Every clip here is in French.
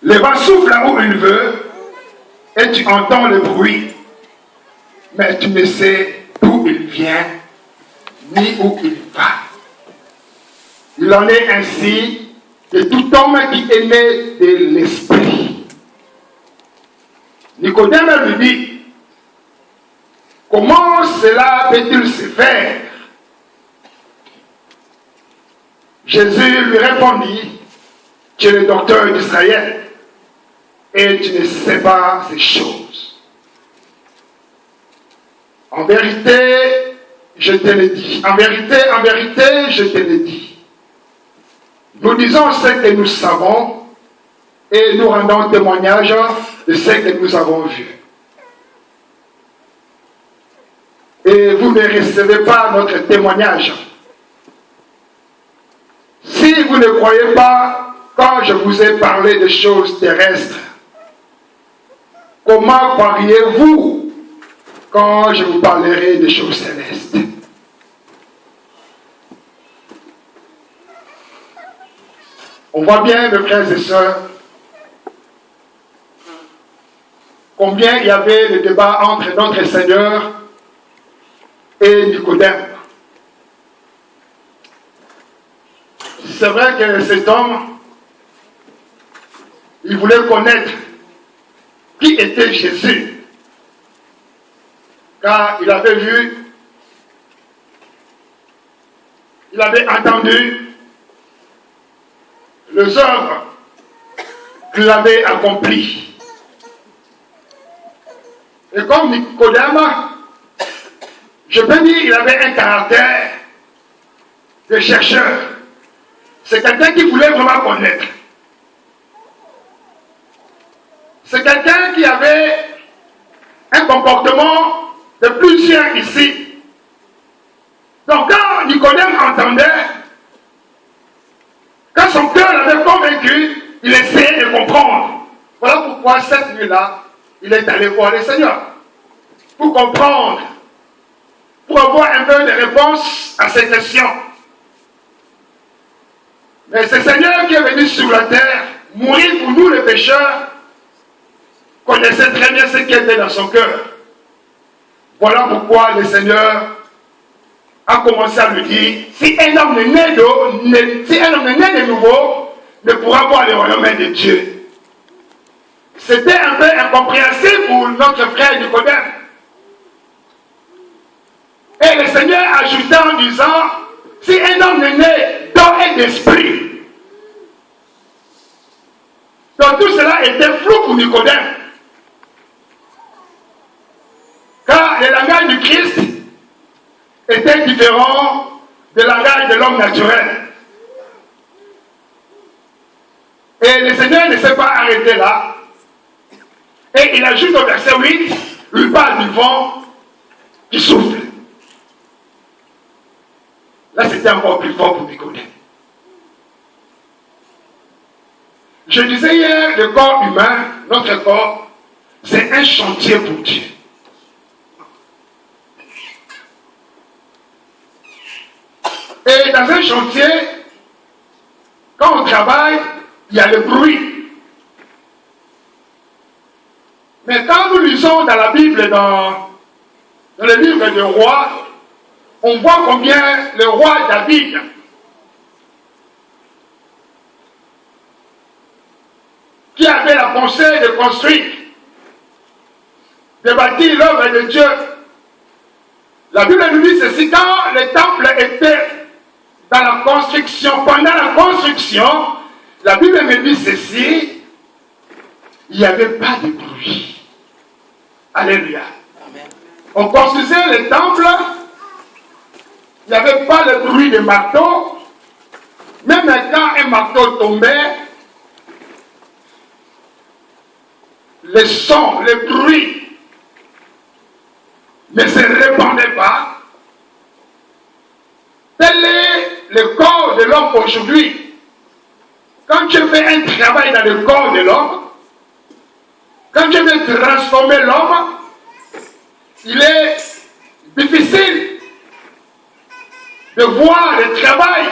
Le vent souffle là où il veut et tu entends le bruit, mais tu ne sais d'où il vient ni où il va. Il en est ainsi de tout homme qui est né de l'esprit. Nicodème lui dit, comment cela peut-il se faire? Jésus lui répondit, tu es le docteur d'Israël et tu ne sais pas ces choses. En vérité, je te le dis. En vérité, je te le dis. Nous disons ce que nous savons et nous rendons témoignage de ce que nous avons vu. Et vous ne recevez pas notre témoignage. Si vous ne croyez pas quand je vous ai parlé de choses terrestres, comment croiriez-vous quand je vous parlerai de choses célestes? On voit bien, mes frères et sœurs, combien il y avait le débat entre notre Seigneur et Nicodème. C'est vrai que cet homme, il voulait connaître qui était Jésus, car il avait vu, il avait entendu les œuvres qu'il avait accomplies. Et comme Nicodème, je peux dire qu'il avait un caractère de chercheur. C'est quelqu'un qui voulait vraiment connaître. C'est quelqu'un qui avait un comportement de plusieurs ici. Donc quand Nicodème entendait, quand son cœur l'avait convaincu, il essayait de comprendre. Voilà pourquoi cette nuit-là, il est allé voir le Seigneur. Pour comprendre, pour avoir un peu de réponse à ces questions. Mais ce Seigneur qui est venu sur la terre, mourir pour nous les pécheurs, connaissait très bien ce qui était dans son cœur. Voilà pourquoi le Seigneur a commencé à lui dire, si un homme est né de nouveau, ne pourra voir le royaume de Dieu. C'était un peu incompréhensible pour notre frère Nicodème. Et le Seigneur ajouta en disant, si un homme est né d'eau et d'esprit. Donc tout cela était flou pour Nicodème. Car le langage du Christ était différent du langage de l'homme naturel. Et le Seigneur ne s'est pas arrêté là. Et il ajoute au verset 8, il parle du vent qui souffle. Là, c'était encore plus fort pour Nicodème. Je disais hier, le corps humain, notre corps, c'est un chantier pour Dieu. Et dans un chantier, quand on travaille, il y a le bruit. Mais quand nous lisons dans la Bible, dans le livre des rois, on voit combien le roi David qui avait la pensée de construire, de bâtir l'œuvre de Dieu. La Bible nous dit ceci, quand le temple était dans la construction, pendant la construction, la Bible me dit ceci, il n'y avait pas de bruit. Alléluia. Amen. On construisait le temple, il n'y avait pas le bruit de marteau. Même quand un marteau tombait, le son, le bruit ne se répandait pas. Tel est le corps de l'homme aujourd'hui. Quand tu fais un travail dans le corps de l'homme, quand tu veux transformer l'homme, il est difficile de voir le travail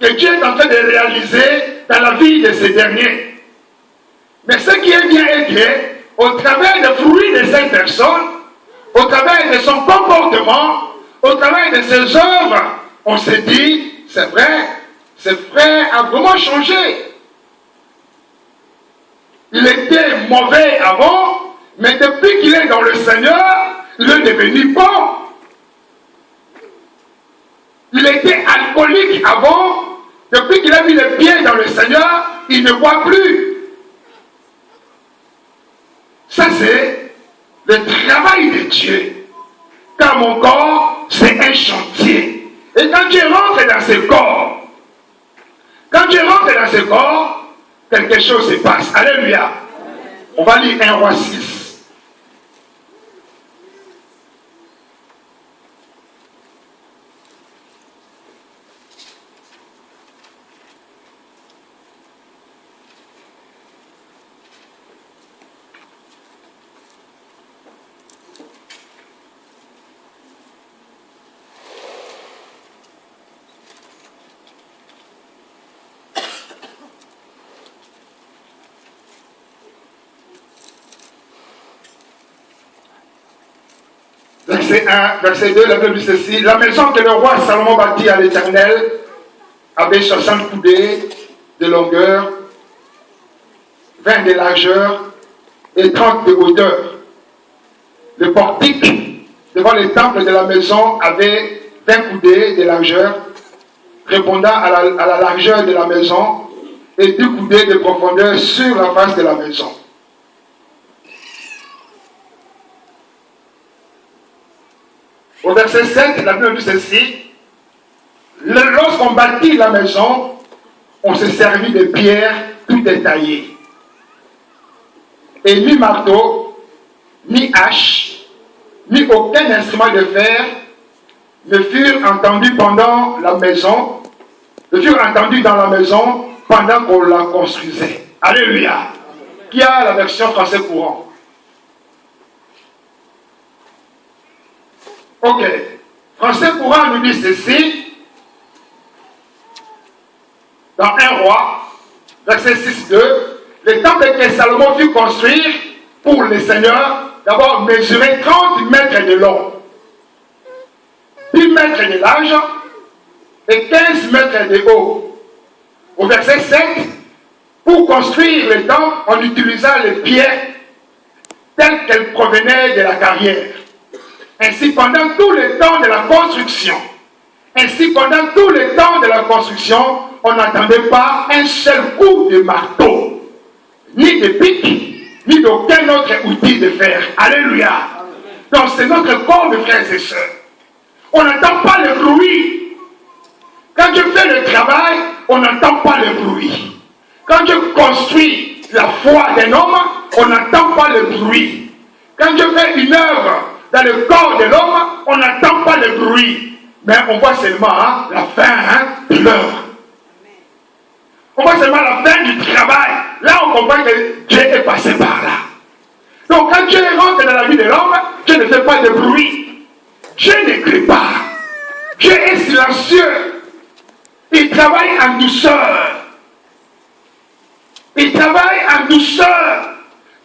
que Dieu est en train de réaliser dans la vie de ces derniers. Mais ce qui est bien est que, au travers des fruits de cette personne, au travers de son comportement, au travers de ses œuvres, on se dit, c'est vrai, ce frère a vraiment changé. Il était mauvais avant, mais depuis qu'il est dans le Seigneur, il est devenu bon. Il était alcoolique avant, depuis qu'il a mis les pieds dans le Seigneur, il ne boit plus. Ça c'est le travail de Dieu. Car mon corps, c'est un chantier. Et quand Dieu rentre dans ce corps, quelque chose se passe. Alléluia. On va lire 1 Roi 6. Verset 1, verset 2, la Bible dit ceci. La maison que le roi Salomon bâtit à l'Éternel avait 60 coudées de longueur, 20 de largeur et 30 de hauteur. Le portique devant le temple de la maison avait 20 coudées de largeur, répondant à la largeur de la maison, et 2 coudées de profondeur sur la face de la maison. Au verset 7, la Bible dit ceci. Lorsqu'on bâtit la maison, on se servit de pierres tout détaillées. Et ni marteau, ni hache, ni aucun instrument de fer ne furent entendus pendant la maison, ne furent entendus dans la maison pendant qu'on la construisait. Alléluia. Qui a la version français courant? Ok. Français courant nous dit ceci. Dans 1 Roi, verset 6-2, le temple que Salomon fut construire pour le Seigneur, d'abord mesurait 30 mètres de long, 10 mètres de large et 15 mètres de haut. Au verset 7, pour construire le temple, on utilisa les pierres telles qu'elles provenaient de la carrière. Ainsi, pendant tout le temps de la construction, on n'attendait pas un seul coup de marteau, ni de pic, ni d'aucun autre outil de fer. Alléluia. Donc c'est notre corps de frères et sœurs. On n'entend pas le bruit. Quand je fais le travail, on n'entend pas le bruit. Quand je construis la foi d'un homme, on n'entend pas le bruit. Quand je fais une œuvre dans le corps de l'homme, on n'entend pas le bruit. Mais on voit seulement la fin de l'œuvre. On voit seulement la fin du travail. Là, on comprend que Dieu est passé par là. Donc, quand Dieu rentre dans la vie de l'homme, Dieu ne fait pas de bruit. Dieu ne crie pas. Dieu est silencieux. Il travaille en douceur.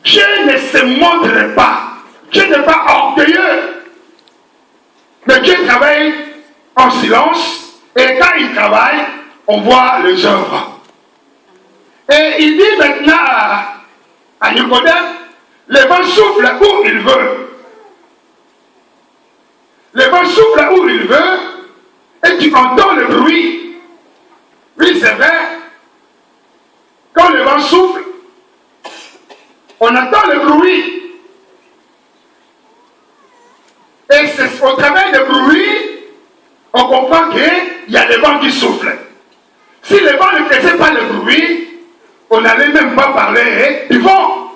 Dieu ne se montre pas. Dieu n'est pas orgueilleux. Mais Dieu travaille en silence. Et quand il travaille, on voit les œuvres. Et il dit maintenant à Nicodème, le vent souffle où il veut. Le vent souffle où il veut et tu entends le bruit. Oui, c'est vrai. Quand le vent souffle, on entend le bruit. Et c'est au travers du bruit, on comprend qu'il y a le vent qui souffle. Si le vent ne faisait pas le bruit, on n'allait même pas parler du vent.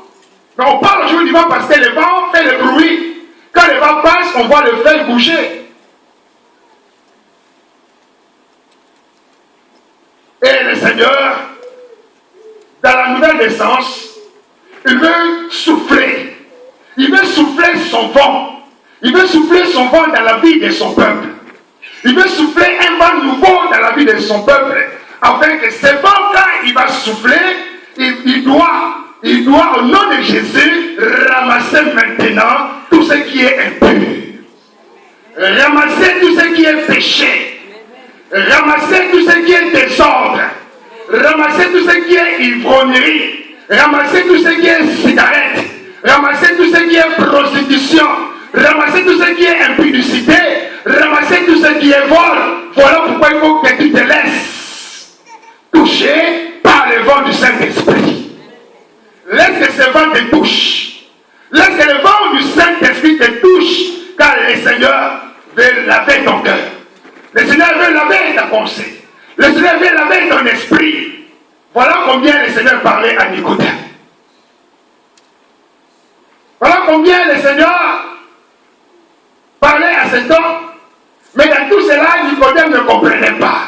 Mais on parle aujourd'hui du vent parce que le vent fait le bruit. Quand le vent passe, on voit le feuille bouger. Et le Seigneur, dans la nouvelle naissance, il veut souffler. Il veut souffler son vent. Il veut souffler son vent dans la vie de son peuple. Il veut souffler un vent nouveau dans la vie de son peuple. Afin que ce vent, quand il va souffler, il dois, au nom de Jésus, ramasser maintenant tout ce qui est impur. Ramasser tout ce qui est péché. Ramasser tout ce qui est désordre. Ramasser tout ce qui est ivrognerie. Ramasser tout ce qui est cigarette. Ramasser tout ce qui est prostitution. Ramasser tout ce qui est impudicité. Ramasser tout ce qui est vol. Voilà pourquoi il faut que tu te laisses toucher par le vent du Saint-Esprit. Laisse que ce vent te touche. Laisse que le vent du Saint-Esprit te touche, car le Seigneur veut laver ton cœur. Le Seigneur veut laver ta pensée. Le Seigneur veut laver ton esprit. Voilà combien le Seigneur parlait à Nicodème. Voilà combien le Seigneur parlait à cet homme. Mais dans tout cela, Nicodème ne comprenait pas.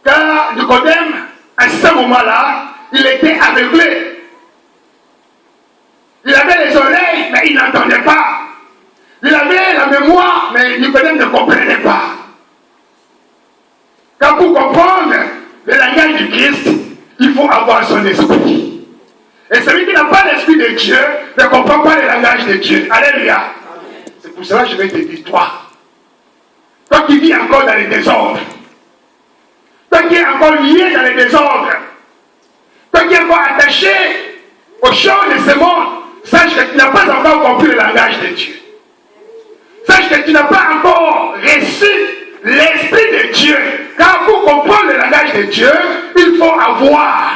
Car Nicodème, à ce moment-là, il était aveuglé. Il avait les oreilles, mais il n'entendait pas. Il avait la mémoire, mais Nicodème ne comprenait pas. Car pour comprendre le langage du Christ, il faut avoir son esprit. Et celui qui n'a pas l'esprit de Dieu ne comprend pas le langage de Dieu. Alléluia. C'est pour cela que je vais te dire, toi qui vis encore dans les désordres, toi qui es encore lié dans les désordres, toi qui es encore attaché aux choses de ce monde, sache que tu n'as pas encore compris le langage de Dieu. Sache que tu n'as pas encore reçu l'Esprit de Dieu. Car pour comprendre le langage de Dieu, il faut avoir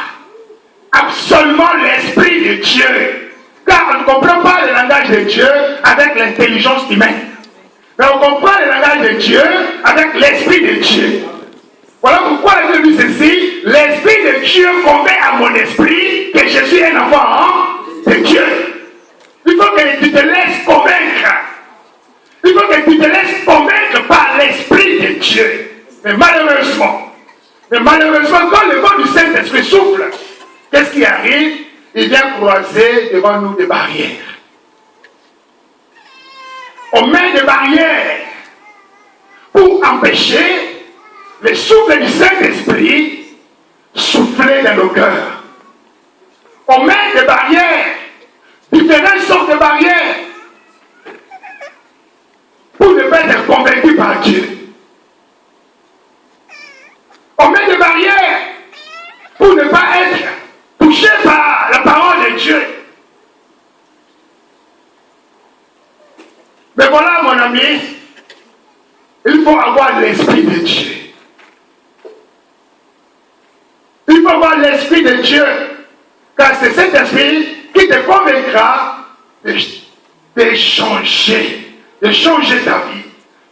absolument l'Esprit de Dieu. Car on ne comprend pas le langage de Dieu avec l'intelligence humaine. Mais on comprend le langage de Dieu avec l'Esprit de Dieu. Voilà pourquoi la Bible dit ceci: l'Esprit de Dieu convainc à mon esprit que je suis un enfant de Dieu. Il faut que tu te laisses convaincre. Il faut que tu te laisses convaincre par l'Esprit de Dieu. Mais malheureusement, quand le vent du Saint-Esprit souffle, qu'est-ce qui arrive? Il vient croiser devant nous des barrières. On met des barrières pour empêcher le souffle du Saint-Esprit souffler dans nos cœurs. On met des barrières, différentes sortes de barrières, pour ne pas être convaincu par Dieu. On met des barrières pour ne pas être touché par la parole de Dieu. Mais voilà, mon ami, il faut avoir l'Esprit de Dieu. Il faut avoir l'Esprit de Dieu, car c'est cet Esprit qui te convaincra de changer ta vie,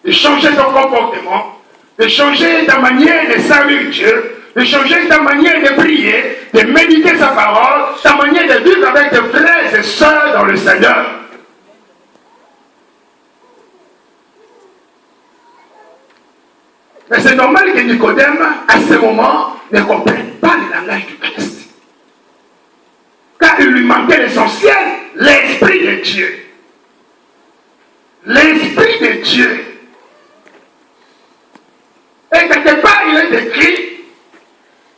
de changer ton comportement, de changer ta manière de servir Dieu, de changer ta manière de prier, de méditer sa parole, ta manière de vivre avec tes frères et sœurs dans le Seigneur. Mais c'est normal que Nicodème, à ce moment, ne comprenne pas le langage du Christ. Car il lui manquait l'essentiel, l'Esprit de Dieu. L'Esprit de Dieu. Et quelque part, il est écrit,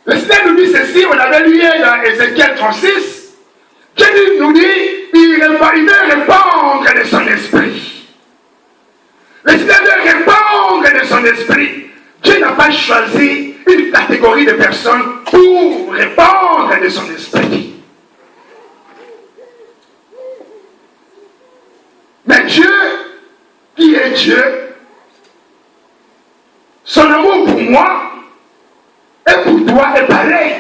le Seigneur nous dit ceci, on l'avait lu dans Ézéchiel 36, Dieu nous dit, il veut répandre de son esprit. Le Seigneur veut répandre de son esprit. Dieu n'a pas choisi une catégorie de personnes pour répandre de son esprit. Mais Dieu, qui est Dieu, son amour pour moi et pour toi est pareil.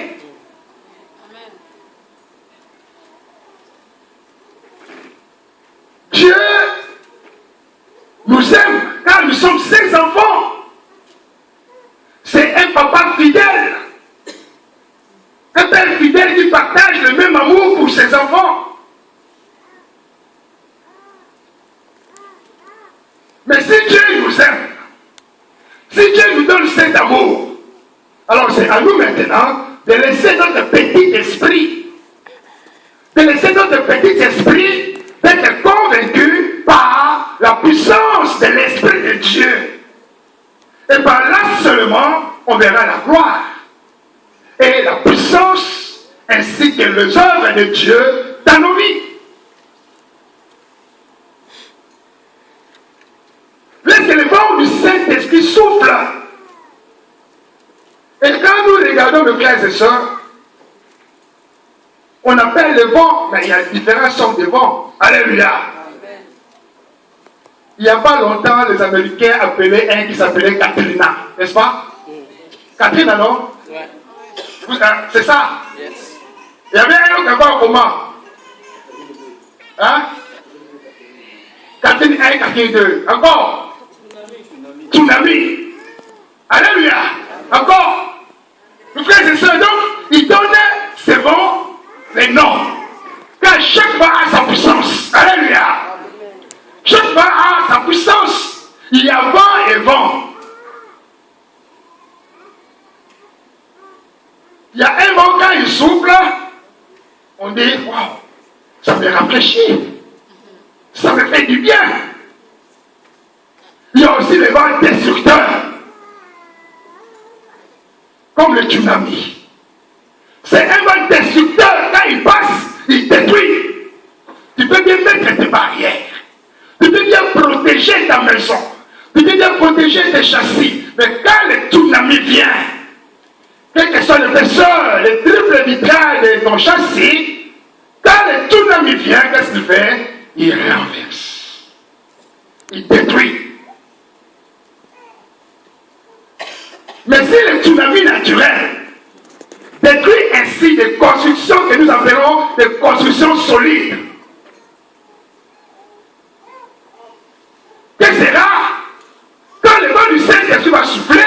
Dieu nous aime car nous sommes ses enfants. C'est un papa fidèle. Un père fidèle qui partage le même amour pour ses enfants. Mais si Dieu nous aime, si Dieu nous donne cet amour, alors c'est à nous maintenant de laisser notre petit esprit, d'être convaincu par la puissance de l'Esprit de Dieu. Et par là seulement, on verra la gloire et la puissance ainsi que les œuvres de Dieu dans nos vies. Laisse que le vent du Saint-Esprit souffle. Et quand nous regardons mes frères et sœurs, on appelle le vent, mais il y a différentes sortes de vents. Alléluia. Il n'y a pas longtemps, les Américains appelaient un qui s'appelait Katrina, n'est-ce pas? Katrina, non? Ouais. C'est ça? Yes. Il y avait un autre encore comment? Hein? Katrina 1, Katrina 2. Encore? Tsunami. Alléluia. Encore? Mes frères et sœurs, donc, ils donnaient ces vents les noms. Car chaque vent a sa puissance. Alléluia. Chaque vent a sa puissance. Il y a vent et vent. Il y a un vent quand il souffle, on dit, waouh, ça me rafraîchit. Ça me fait du bien. Il y a aussi les vents destructeurs. Comme le tsunami. C'est un vent destructeur. Quand il passe, il détruit. Tu peux bien mettre tes barrières. Tu peux bien protéger ta maison. Tu peux bien protéger tes châssis. Mais quand le tsunami vient, quelle que soit l'épaisseur, le triple vitrail de ton châssis, quand le tsunami vient, qu'est-ce qu'il fait? Il renverse. Il détruit. Mais si le tsunami naturel détruit ainsi des constructions que nous appelons des constructions solides, que sera quand le vent du Saint-Esprit va souffler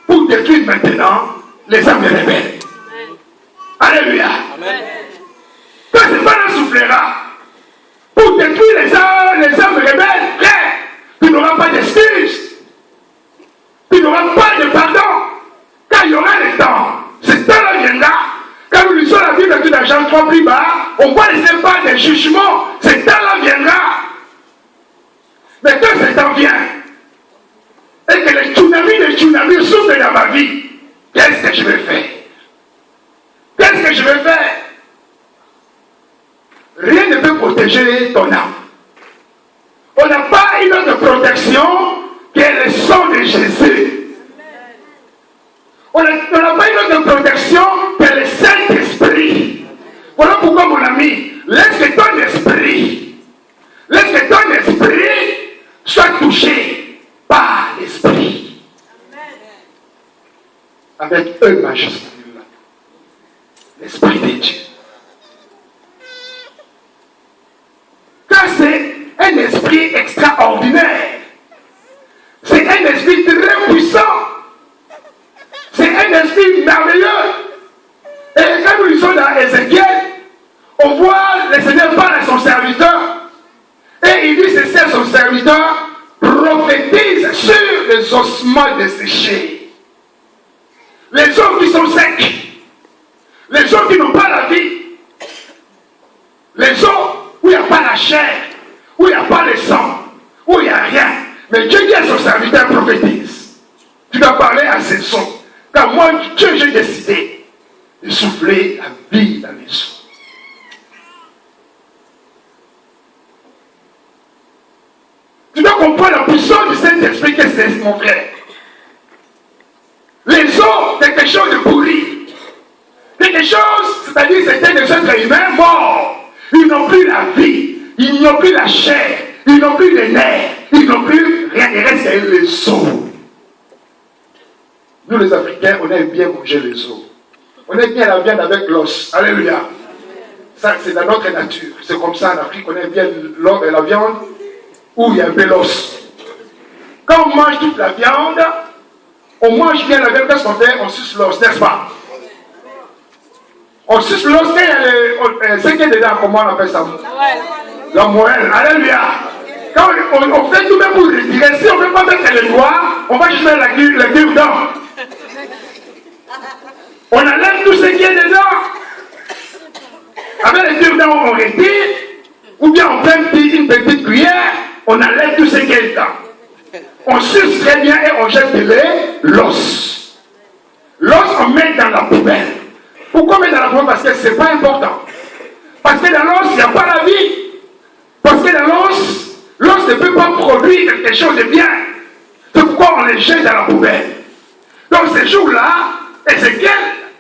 pour détruire maintenant les âmes rebelles? Alléluia. Amen. Quand ce vent soufflera pour détruire les âmes rebelles, frère, tu n'auras pas d'excuses. Tu n'auras pas de pardon. Quand il y aura le temps, ce temps-là viendra. Quand nous lisons la Bible dans Jean 3 plus bas, on voit les impacts des jugements. Ce temps-là viendra. Mais quand ce temps vient, et que les tsunamis souffrent dans ma vie, qu'est-ce que je vais faire? Qu'est-ce que je vais faire? Rien ne peut protéger ton âme. On n'a pas une autre protection que le sang de Jésus. On n'a pas une autre protection que le Saint-Esprit. Voilà pourquoi, mon ami, laisse que ton esprit soit touché par l'Esprit. Avec un majuscule. L'Esprit de Dieu. Car c'est un esprit extraordinaire. C'est un esprit très puissant. C'est un esprit merveilleux. Et quand nous lisons dans Ézéchiel, on voit le Seigneur parle à son serviteur. Et il dit, c'est son serviteur prophétise sur les ossements desséchés. Les os qui sont secs. Les os qui n'ont pas la vie. Les os où il n'y a pas la chair. Où il n'y a pas le sang. Où il n'y a rien. Mais Dieu dit à son serviteur prophétise. Tu dois parler à ces sons. Car moi, Dieu, j'ai décidé de souffler la vie dans les os. Tu dois comprendre la puissance du Saint-Esprit que c'est, mon frère. Les os, c'est quelque chose de pourri. Quelque chose, c'est-à-dire c'était des êtres humains morts. Ils n'ont plus la vie. Ils n'ont plus la chair. Ils n'ont plus les nerfs. Ils n'ont plus rien. Il reste les os. Nous les Africains, on aime bien manger les os. On aime bien la viande avec l'os. Alléluia. Ça, c'est dans notre nature. C'est comme ça en Afrique, on aime bien la viande où il y a un peu l'os. Quand on mange toute la viande, on mange bien la viande. Qu'est-ce qu'on fait? On suce l'os, n'est-ce pas? On suce l'os, ce qui est dedans, comment on appelle ça? La moelle. Alléluia. Quand on fait tout même pour retirer, si on ne peut pas mettre les doigts, on va juste mettre la cure-dent. On enlève tout ce qui est dedans. Avec les cure-dents, on retire, ou bien on prend une petite cuillère, on enlève tout ce qui est dedans. On suce très bien et on jette l'os. L'os, on met dans la poubelle. Pourquoi mettre dans la poubelle? Parce que ce n'est pas important. Parce que dans l'os, il n'y a pas la vie. Parce que dans l'os ne peut pas produire quelque chose de bien. C'est pourquoi on les jette dans la poubelle. Donc ces jours-là, Ézéchiel,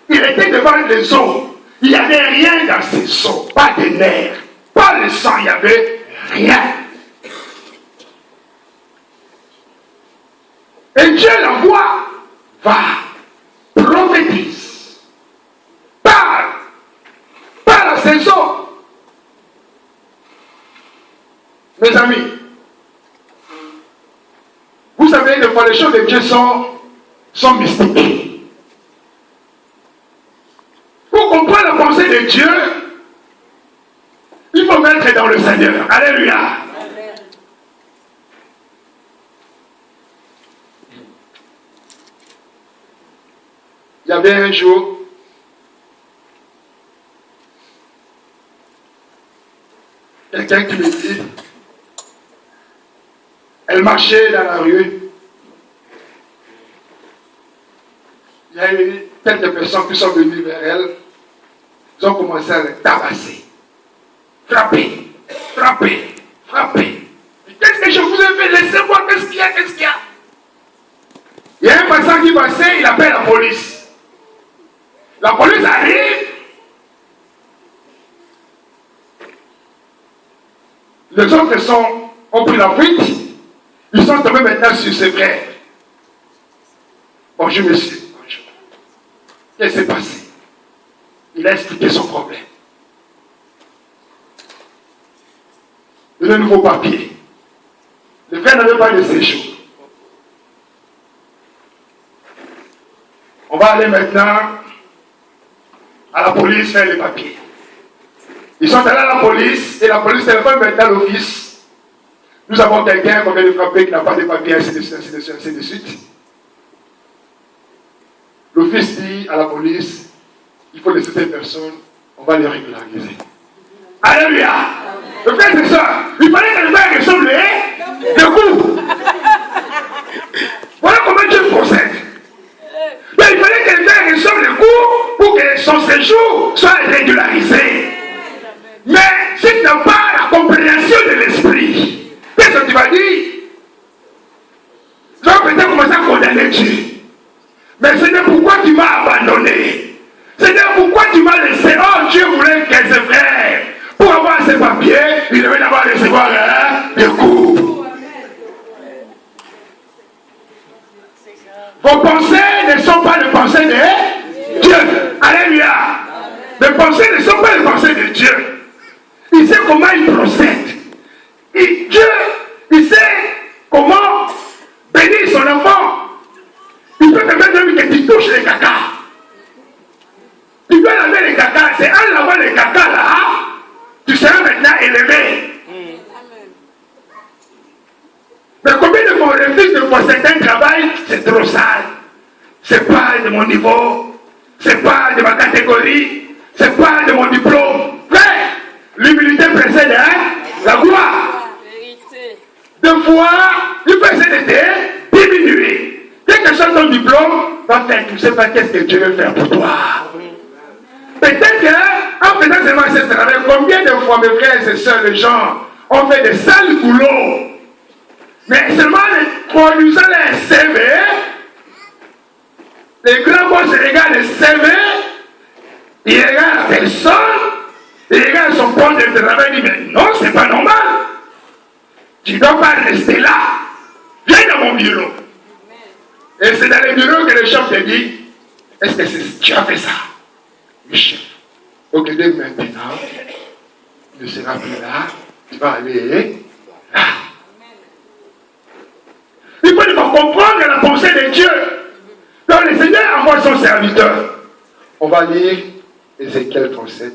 il était devant les eaux. Il n'y avait rien dans ces eaux. Pas de nerfs, pas le sang, il n'y avait rien. Et Dieu l'envoie, va, prophétise, parle à ces eaux. Mes amis, vous savez, des fois les choses de Dieu sont mystiques. Pour comprendre la pensée de Dieu, il faut mettre dans le Seigneur. Alléluia. Amen. Il y avait un jour, quelqu'un qui me dit, elle marchait dans la rue. Il y a eu quelques personnes qui sont venues vers elle. Ils ont commencé à les tabasser. Frapper. Qu'est-ce que je vous ai fait? Laissez-moi, qu'est-ce qu'il y a? Il y a un passant qui passait, il appelle la police. La police arrive. Les autres ont pris la fuite. Ils sont tombés maintenant sur ses frères. Bonjour monsieur. Bonjour. Qu'est-ce qui s'est passé? Il a expliqué son problème. Le nouveau papier. Le frère n'avait pas de séjour. On va aller maintenant à la police faire les papiers. Ils sont allés à la police et la police téléphone maintenant l'office. Nous avons quelqu'un qu'on vient de frapper qui n'a pas de papiers, ainsi de suite. L'office dit à la police, il faut laisser cette personne, on va les régulariser. Alléluia! Le frère c'est ça. Il fallait que le frère ressemble le coup. Voilà comment Dieu procède. Mais il fallait que le frère ressemble le coup pour que son séjour soit régularisé. Mais si tu n'as pas la compréhension de l'esprit, qu'est-ce que tu vas dire? Tu vas peut-être commencer à condamner Dieu. Mais c'est pourquoi tu m'as abandonné. C'est pourquoi tu m'as laissé. Oh, Dieu voulait que ses frères, pour avoir ses papiers, il devait d'abord recevoir des coups. Vos pensées ne sont pas les pensées de Dieu. Alléluia. Les pensées ne sont pas les pensées de Dieu. Il sait comment il procède. Et Dieu, il sait comment bénir son enfant. Il peut te mettre que tu touches les caca. Tu peux laver les caca. C'est en lavant les caca là, tu seras maintenant élevé. Mais combien de fois on refuse de faire certains travail, c'est trop sale. C'est pas de mon niveau. C'est pas de ma catégorie. C'est pas de mon diplôme. Frère, l'humilité précède la gloire. Deux fois, il peut essayer de te diminuer. Quel que soit ton diplôme, va faire, tu ne sais pas qu'est-ce que Dieu veut faire pour toi. Peut-être qu'en faisant seulement ce travail, combien de fois mes frères et sœurs, les gens ont fait des sales boulots, mais seulement en produisant les CV, les grands boss regardent les CV, ils regardent la personne, ils regardent son poste de travail, ils disent mais non, c'est pas normal. Tu ne dois pas rester là. Viens dans mon bureau. Et c'est dans le bureau que le chef te dit, est-ce que tu as fait ça? Le chef. Ok, dès maintenant, tu ne seras plus là, tu vas aller là. Il faut comprendre la pensée de Dieu. Donc le Seigneur envoie son serviteur. On va lire Ézéchiel 37.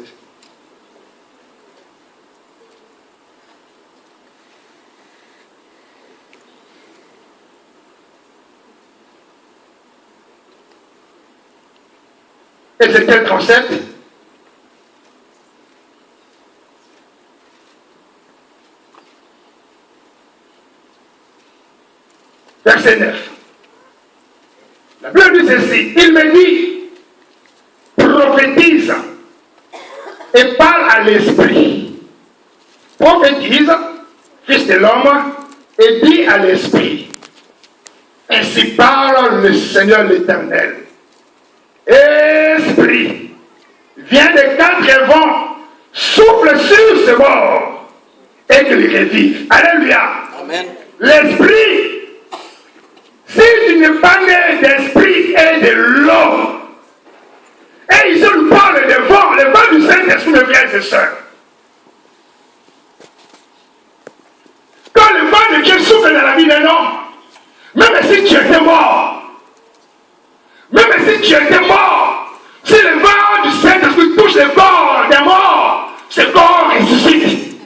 Ézéchiel 37. Verset 9. La Bible dit ceci. Il me dit, prophétise parle à l'esprit, prophétise, fils de l'homme, et dit à l'esprit. Ainsi parle le Seigneur l'Éternel. Esprit, viens des quatre vents, souffle sur ce mort et qu'il revive. Alléluia. Amen. L'esprit, si tu n'es pas né d'esprit et de l'eau, et ici on parle de vent, le vent du Saint-Esprit, mes frères et sœurs. Quand le vent de Dieu souffle dans la vie d'un homme, même si tu étais mort, si le vent du Saint-Esprit touche le corps des morts, ce corps ressuscite.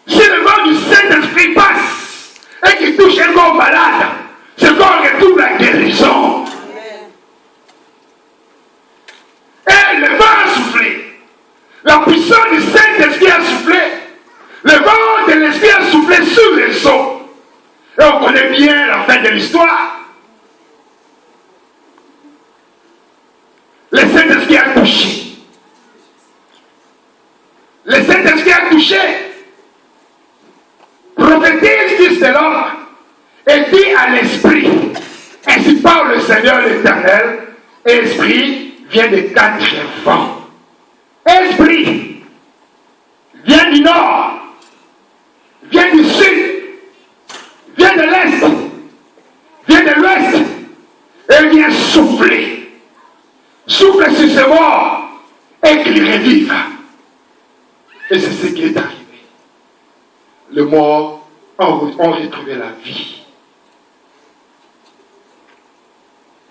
Si le vent du Saint-Esprit passe et qu'il touche un corps malade, ce corps retrouve la guérison. Et le vent a soufflé. La puissance du Saint-Esprit a soufflé. Le vent de l'Esprit a soufflé sur les eaux. Et on connaît bien la fin de l'histoire. Le Saint-Esprit a touché. Le Saint-Esprit a touché. Prophétise, fils de l'homme, et dit à l'Esprit. Ainsi parle le Seigneur l'Éternel. Esprit vient des quatre vents. Esprit vient du nord, vient du sud, vient de l'est, vient de l'ouest, et vient souffler. Souffle sur ce mort et qu'il revive. Et c'est ce qui est arrivé. Les morts ont retrouvé la vie.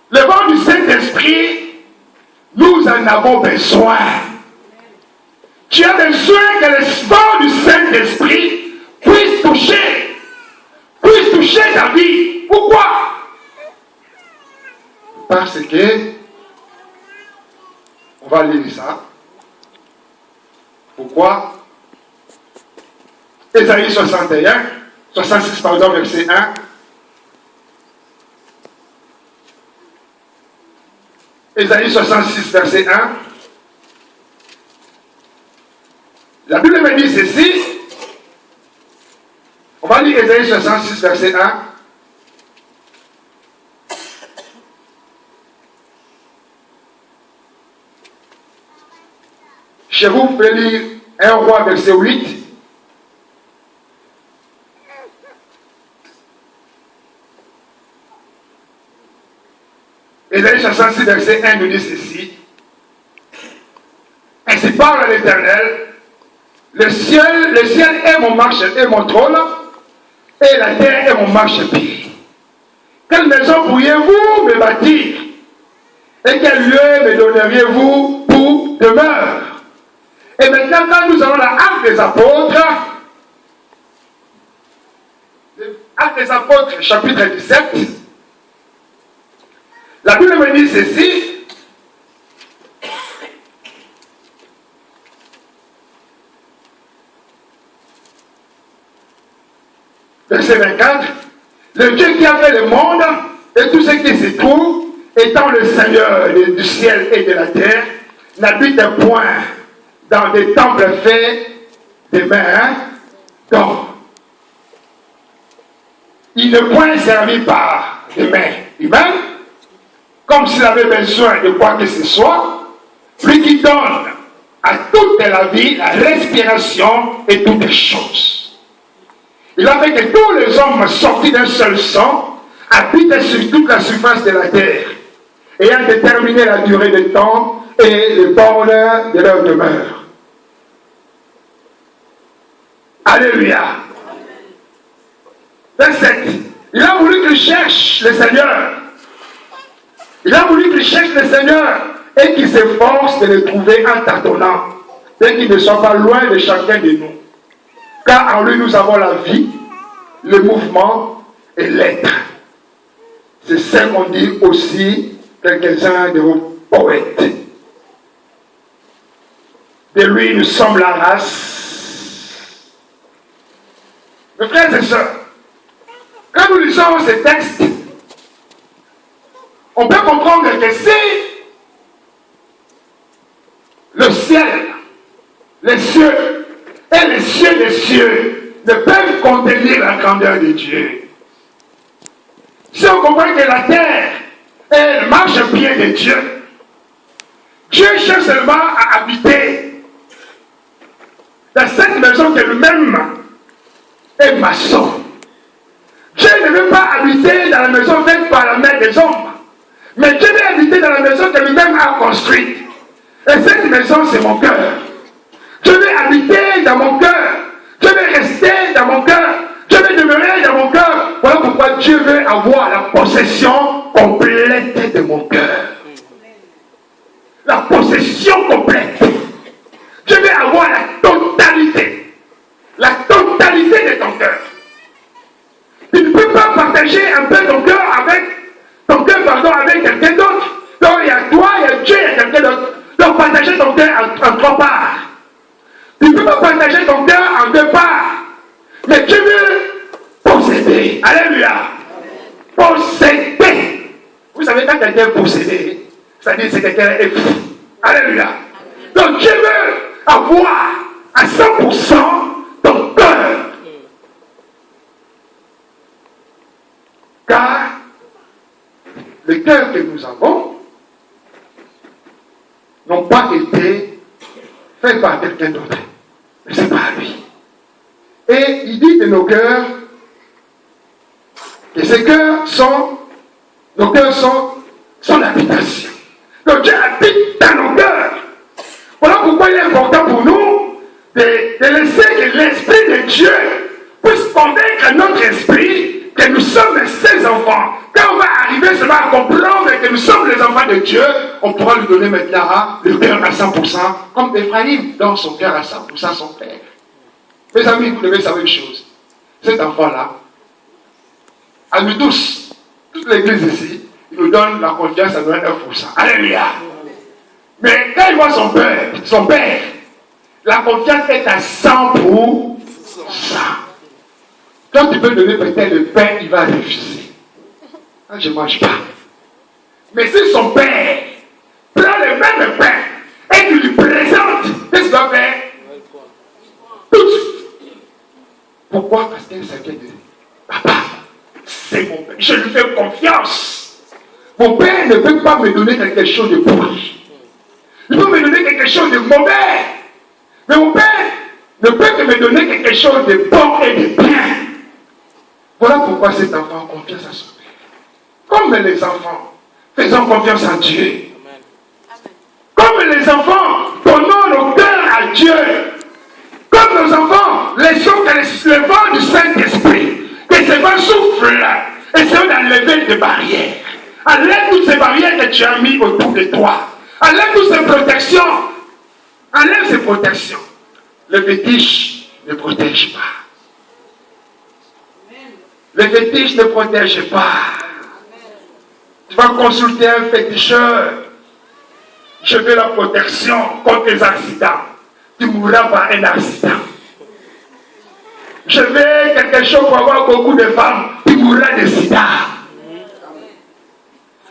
Le vent du Saint-Esprit, nous en avons besoin. Tu as besoin que le vent du Saint-Esprit puisse toucher ta vie. Pourquoi? Parce que, on va lire ça. Pourquoi? Ésaïe 66, pardon, verset 1. Ésaïe 66, verset 1. La Bible me dit ceci. On va lire Ésaïe 66, verset 1. Chez vous, vous pouvez lire 1 Roi, verset 8. Ésaïe 66, verset 1 nous dit ceci. Ainsi parle l'Éternel. Le ciel est mon mon trône, et la terre est mon marchepied. Quelle maison pourriez-vous me bâtir? Et quel lieu me donneriez-vous pour demeure? Et maintenant, quand nous avons la Acte des Apôtres, Acte des Apôtres, chapitre 17, la Bible me dit ceci. Verset 24. Le Dieu qui a fait le monde et tout ce qui s'y trouve, étant le Seigneur du ciel et de la terre, n'habite point dans des temples faits des mains d'hommes. Il ne point servi par des mains humaines, comme s'il avait besoin de quoi que ce soit, lui qui donne à toute la vie la respiration et toutes les choses. Il a fait que tous les hommes sortis d'un seul sang habitent sur toute la surface de la terre, ayant déterminé la durée du temps et le bornes de leur demeure. Alléluia. Verset 7. Il a voulu qu'il cherche le Seigneur. Il a voulu qu'il cherche le Seigneur et qu'il s'efforce de le trouver en tâtonnant, et qu'il ne soit pas loin de chacun de nous. Car en lui nous avons la vie, le mouvement et l'être. C'est ça qu'on dit aussi quelques-uns de vos poètes. De lui nous sommes la race. Mes frères et sœurs, quand nous lisons ces textes, on peut comprendre que si le ciel les cieux et les cieux des cieux ne peuvent contenir la grandeur de Dieu. Si on comprend que la terre est le marchepied de Dieu, Dieu cherche seulement à habiter dans cette maison que lui-même est maçon. Dieu ne veut pas habiter dans la maison faite par la main des hommes, mais Dieu veut habiter dans la maison que lui-même a construite. Et cette maison, c'est mon cœur. Je vais habiter dans mon cœur. Je vais rester dans mon cœur. Je vais demeurer dans mon cœur. Voilà pourquoi Dieu veut avoir la possession complète de mon cœur. La possession complète. Je vais avoir la totalité. La totalité de ton cœur. Tu ne peux pas partager un peu ton cœur avec quelqu'un d'autre. Donc il y a toi, il y a Dieu, il y a quelqu'un d'autre. Donc partager ton cœur en trois parts. Tu ne peux pas partager ton cœur en deux parts. Mais tu veux posséder. Alléluia. Posséder. Vous savez, quand quelqu'un est possédé, c'est-à-dire que quelqu'un est fou. Alléluia. Donc Dieu veut avoir à 100% ton cœur. Car le cœur que nous avons n'ont pas été faits par quelqu'un d'autre. Mais c'est pas lui. Et il dit de nos cœurs que ces cœurs sont, nos cœurs sont l'habitation. Donc Dieu habite dans nos cœurs. Voilà pourquoi il est important pour nous de laisser que l'Esprit de Dieu puisse convaincre notre esprit que nous sommes ses enfants. Quand on va arriver seulement à comprendre que nous sommes les enfants de Dieu, on pourra lui donner maintenant le cœur à 100%, comme Ephraïm donne son cœur à 100% à son père. Mes amis, vous devez savoir une chose. Cet enfant-là, à nous tous, toute l'église ici, il nous donne la confiance à 9%. Alléluia. Mais quand il voit son père, la confiance est à 100%. Quand tu peux donner peut-être le pain, il va refuser. Ah, je ne mange pas. Mais si son père prend le même pain et qu'il lui présente, qu'est-ce qu'il va faire? Tout de suite. Pourquoi? Parce qu'il s'inquiète de papa, c'est mon père. Je lui fais confiance. Mon père ne peut pas me donner quelque chose de pourri. Il peut me donner quelque chose de mauvais. Mais mon père ne peut que me donner quelque chose de bon et de bien. Voilà pourquoi cet enfant a confiance à son père. Comme les enfants, faisons confiance en Dieu. Comme les enfants, donnons nos cœurs à Dieu. Comme nos enfants, laissons que le vent du Saint-Esprit, que ce vent souffle, essayons d'enlever des barrières. Enlève toutes ces barrières que tu as mis autour de toi. Enlève toutes ces protections. Enlève ces protections. Le fétiche ne protège pas. Le fétiche ne protège pas. Tu vas consulter un féticheur. Je veux la protection contre les accidents. Tu mourras par un accident. Je veux quelque chose pour avoir beaucoup de femmes. Tu mourras de sida.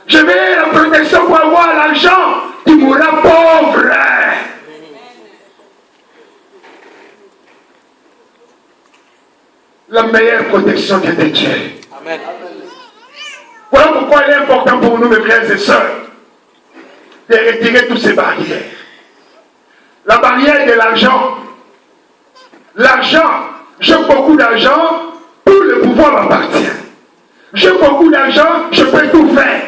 Je veux la protection pour avoir l'argent. Tu mourras pauvre. La meilleure protection vient de Dieu. Amen. Voilà pourquoi il est important pour nous, mes frères et sœurs, de retirer toutes ces barrières. La barrière de l'argent. L'argent, j'ai beaucoup d'argent, tout le pouvoir m'appartient. J'ai beaucoup d'argent, je peux tout faire.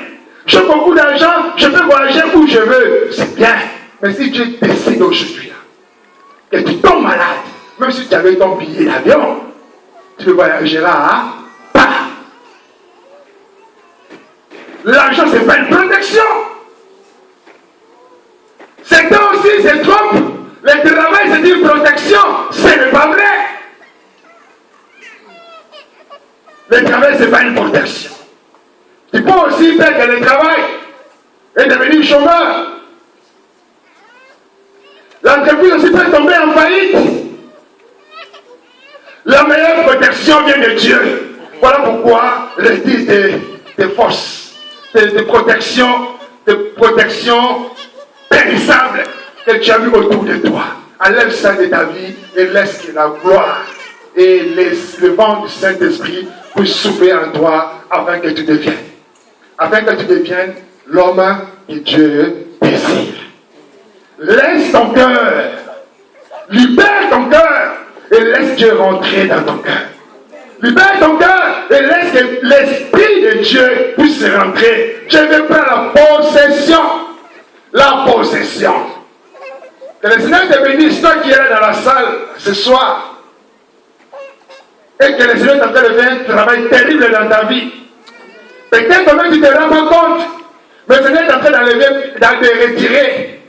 J'ai beaucoup d'argent, je peux voyager où je veux. C'est bien. Mais si Dieu décide aujourd'hui que tu tombes malade, même si tu avais ton billet d'avion, tu voyageras pas. L'argent, c'est pas une protection. Certains aussi se trompent. Le travail, c'est une protection. Ce n'est pas vrai. Le travail, c'est pas une protection. Tu peux aussi faire que le travail et devenir chômeur. L'entreprise aussi peut tomber en faillite. La meilleure protection vient de Dieu. Voilà pourquoi le dit des forces, de protection périssables que tu as mis autour de toi. enlève ça de ta vie et laisse que la gloire et le vent du Saint-Esprit puisse souffler en toi afin que tu deviennes l'homme que Dieu désire. Laisse ton cœur, libère ton cœur et laisse Dieu rentrer dans ton cœur. Libère ton cœur et laisse que l'Esprit de Dieu puisse rentrer. Dieu veut prendre la possession. La possession. Que le Seigneur te bénisse, toi qui es là dans la salle ce soir. Et que le Seigneur t'a fait faire un travail terrible dans ta vie. Peut-être que même tu ne te rends pas compte. Mais le Seigneur est en train de retirer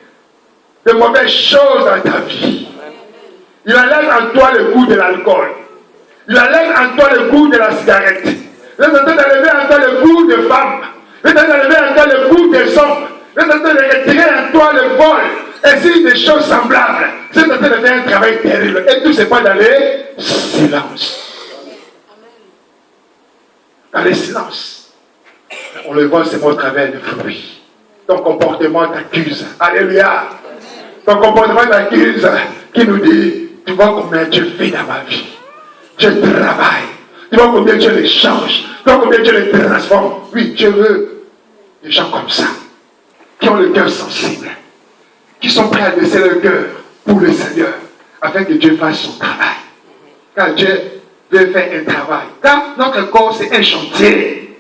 de mauvaises choses dans ta vie. Il enlève en toi le goût de l'alcool. Il enlève en toi le goût de la cigarette. Il est en train d'enlever en toi le goût de femmes. Il est en train d'enlever en toi le goût des hommes. Il est en train de retirer en toi le vol. Ainsi des choses semblables. C'est en train de faire un travail terrible. Et tout c'est pas dans le silence. Dans le silence. On le voit, c'est au travers du fruit. Ton comportement t'accuse. Alléluia. Ton comportement t'accuse. Qui nous dit, tu vois combien Dieu fait dans ma vie. Dieu travaille. Tu vois combien Dieu les change. Tu vois combien Dieu les transforme. Oui, Dieu veut des gens comme ça. Qui ont le cœur sensible. Qui sont prêts à laisser leur cœur pour le Seigneur. Afin que Dieu fasse son travail. Car Dieu veut faire un travail. Car notre corps, c'est un chantier.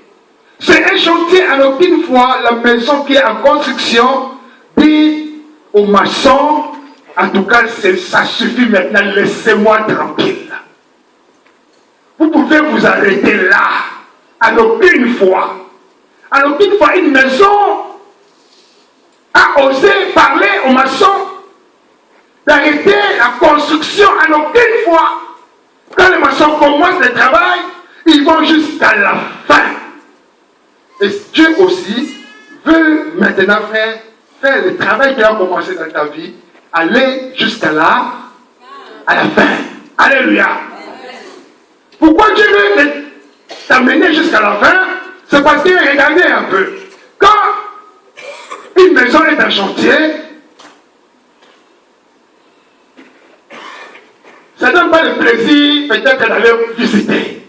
C'est un chantier. En aucune fois, la maison qui est en construction dit au maçon, en tout cas, ça suffit maintenant, laissez-moi tranquille. Vous pouvez vous arrêter là. En aucune fois. En aucune fois, une maison a osé parler au maçon d'arrêter la construction. En aucune fois. Quand les maçons commencent le travail, ils vont jusqu'à la fin. Et Dieu aussi veut maintenant faire le travail qui a commencé dans ta vie, aller jusqu'à là, à la fin. Alléluia. Pourquoi Dieu veut t'amener jusqu'à la fin? C'est parce que regardez un peu. Quand une maison est en chantier, ça ne donne pas le plaisir peut-être d'aller visiter.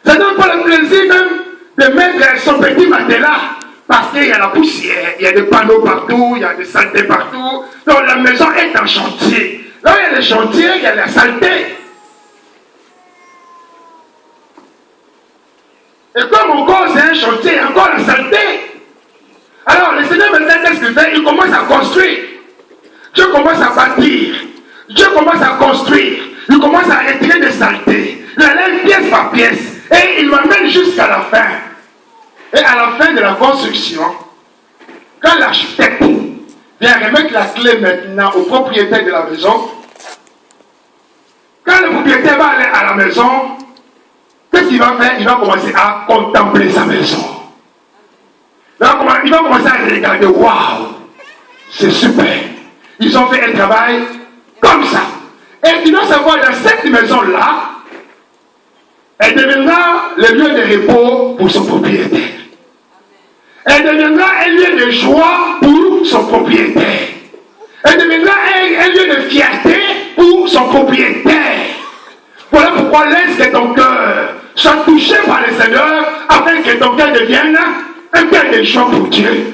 Ça ne donne pas le plaisir même de mettre son petit matelas. Parce qu'il y a la poussière, il y a des panneaux partout, il y a des saletés partout. Donc la maison est en chantier. Là où il y a les chantiers, il y a la saleté. Et comme mon corps c'est un chantier, il y a encore la saleté. Alors le Seigneur maintenant, qu'est-ce qu'il fait? Il commence à construire. Dieu commence à bâtir. Dieu commence à construire. Il commence à retirer des saletés. Il enlève pièce par pièce. Et il m'amène jusqu'à la fin. Et à la fin de la construction, quand l'architecte vient remettre la clé maintenant au propriétaire de la maison, quand le propriétaire va aller à la maison, qu'est-ce qu'il va faire? Il va commencer à contempler sa maison. Il va commencer à regarder, waouh, c'est super. Ils ont fait un travail comme ça. Et il doit savoir, dans cette maison-là, elle deviendra le lieu de repos pour son propriétaire. Elle deviendra un lieu de joie pour son propriétaire. Elle deviendra un lieu de fierté pour son propriétaire. Voilà pourquoi laisse que ton cœur soit touché par le Seigneur afin que ton cœur devienne un cœur de joie pour Dieu.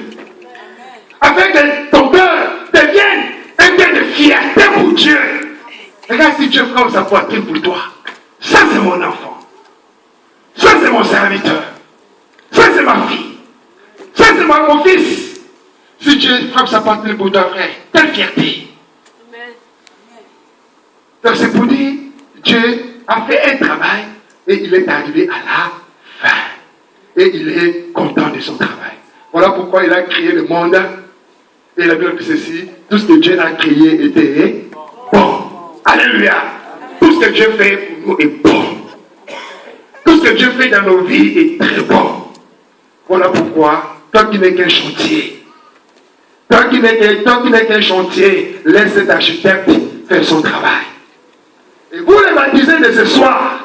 Afin que ton cœur devienne un cœur de fierté pour Dieu. Regarde si Dieu prend sa poitrine pour toi. Ça c'est mon enfant. Ça c'est mon serviteur. Ça c'est ma fille. Ça c'est mon fils. Si Dieu frappe sa poitrine pour toi, frère, quelle fierté. Donc c'est pour dire, Dieu a fait un travail et il est arrivé à la fin. Et il est content de son travail. Voilà pourquoi il a créé le monde. Et la Bible dit ceci, tout ce que Dieu a créé était bon. Alléluia. Tout ce que Dieu fait pour nous est bon. Tout ce que Dieu fait dans nos vies est très bon. Voilà pourquoi, toi qui n'es qu'un chantier, toi qui n'es qu'un chantier, laisse cet architecte faire son travail. Et vous les baptisés de ce soir,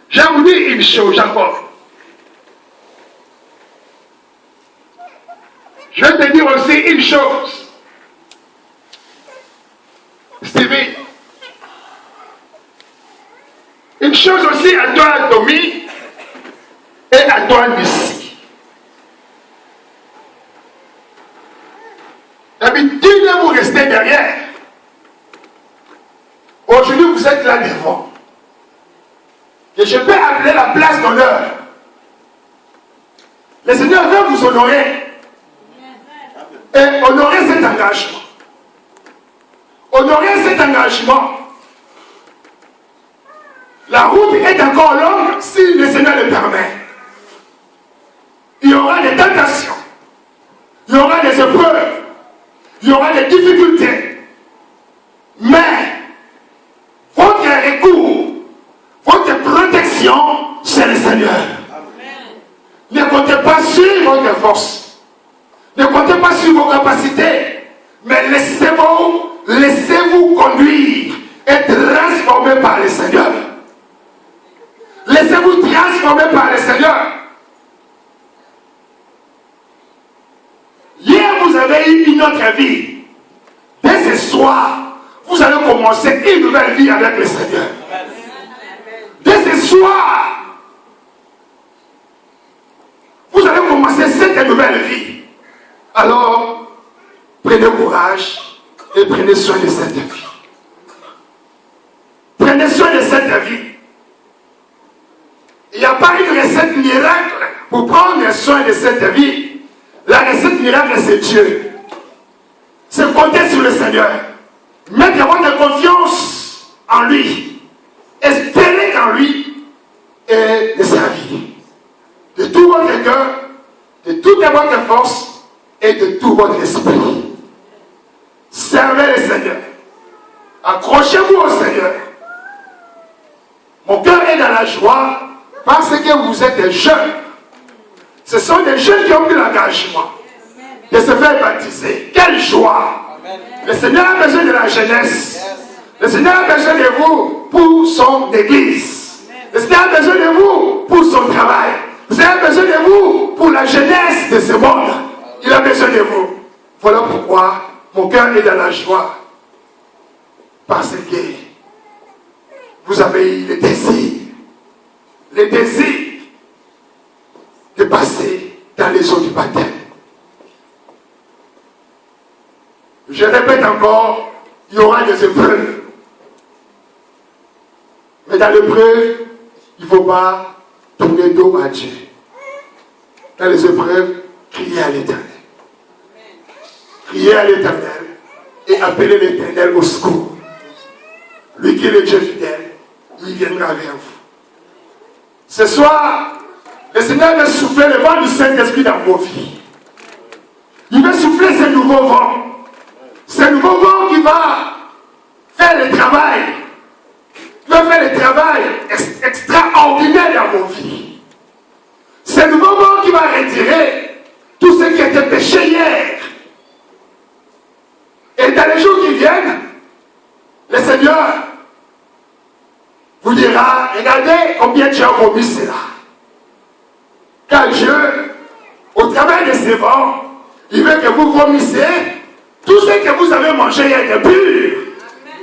je vais vous dire une chose, Jacob. Je vais te dire aussi une chose. une chose aussi à toi, Tommy, et à toi, Lucie. D'habitude, vous restez derrière. Aujourd'hui, vous êtes là devant. Et je peux appeler la place d'honneur. Le Seigneur veut vous honorer. Et honorer cet engagement. Honorer cet engagement. La route est encore longue si le Seigneur le permet. Il y aura des tentations. Il y aura des épreuves. Il y aura des difficultés. Mais votre recours, votre protection, c'est le Seigneur. Amen. Ne comptez pas sur votre force. Ne comptez pas sur vos capacités. Mais laissez-vous conduire et transformer par le Seigneur. Laissez-vous transformer par le Seigneur. Hier, vous avez eu une autre vie. Dès ce soir, vous allez commencer une nouvelle vie avec le Seigneur. Dès ce soir, vous allez commencer cette nouvelle vie. Alors, prenez courage et prenez soin de cette vie. Prenez soin de cette vie. Il n'y a pas une recette miracle pour prendre soin de cette vie. La recette miracle, c'est Dieu. C'est compter sur le Seigneur. Mettre votre confiance en lui. Espérer en lui et le servir. De tout votre cœur, de toute votre force et de tout votre esprit. Servez le Seigneur. Accrochez-vous au Seigneur. Mon cœur est dans la joie parce que vous êtes des jeunes. Ce sont des jeunes qui ont pris l'engagement de se faire baptiser. Quelle joie! Amen. Le Seigneur a besoin de la jeunesse. Yes. Le Seigneur a besoin de vous pour son église. Amen. Le Seigneur a besoin de vous pour son travail. Le Seigneur a besoin de vous pour la jeunesse de ce monde. Il a besoin de vous. Voilà pourquoi mon cœur est dans la joie. Parce que vous avez eu le désir de passer dans les eaux du baptême. Je répète encore, il y aura des épreuves. Mais dans l'épreuve, il ne faut pas tourner dos à Dieu. Dans les épreuves, criez à l'Éternel. Criez à l'Éternel et appelez l'Éternel au secours. Lui qui est le Dieu fidèle, il viendra vers vous. Ce soir, le Seigneur veut souffler le vent du Saint-Esprit dans vos vies. Il veut souffler ce nouveau vent. Ce nouveau vent qui va faire le travail. Qui va faire le travail extraordinaire dans vos vies. Ce nouveau vent qui va retirer tout ce qui était péché hier. Et dans les jours qui viennent, le Seigneur vous dira, regardez combien tu as vomi cela. Car Dieu, au travers de ces vents, il veut que vous vomissiez tout ce que vous avez mangé hier de pur,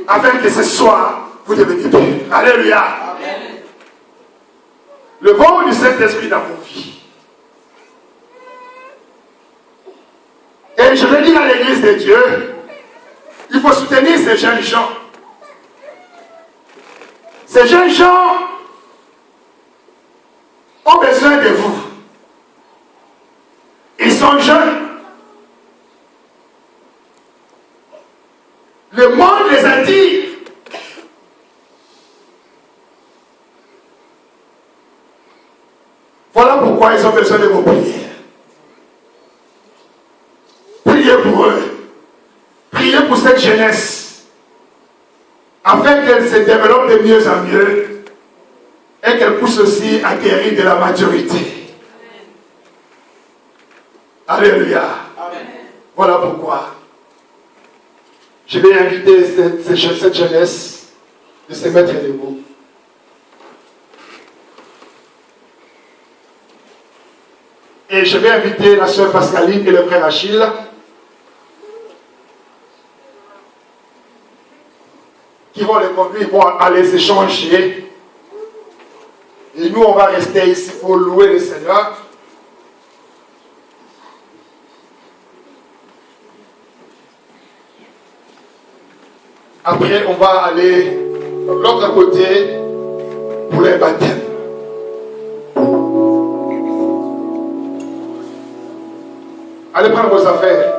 afin que ce soir, vous deveniez pur. Alléluia. Amen. Le vent du Saint-Esprit dans vos vies. Et je vais dire à l'église de Dieu, il faut soutenir ces jeunes gens. Ces jeunes gens ont besoin de vous. Ils sont jeunes. Le monde les attire. Voilà pourquoi ils ont besoin de vos prières. Priez pour eux. Priez pour cette jeunesse. Afin qu'elle se développe de mieux en mieux. Et qu'elle puisse aussi acquérir de la maturité. Alléluia. Amen. Voilà pourquoi je vais inviter cette jeunesse de se mettre debout. Et je vais inviter la sœur Pascaline et le frère Achille qui vont les conduire, vont aller s'échanger nous, on va rester ici pour louer le Seigneur. Après, on va aller de l'autre côté pour les baptêmes. Allez prendre vos affaires.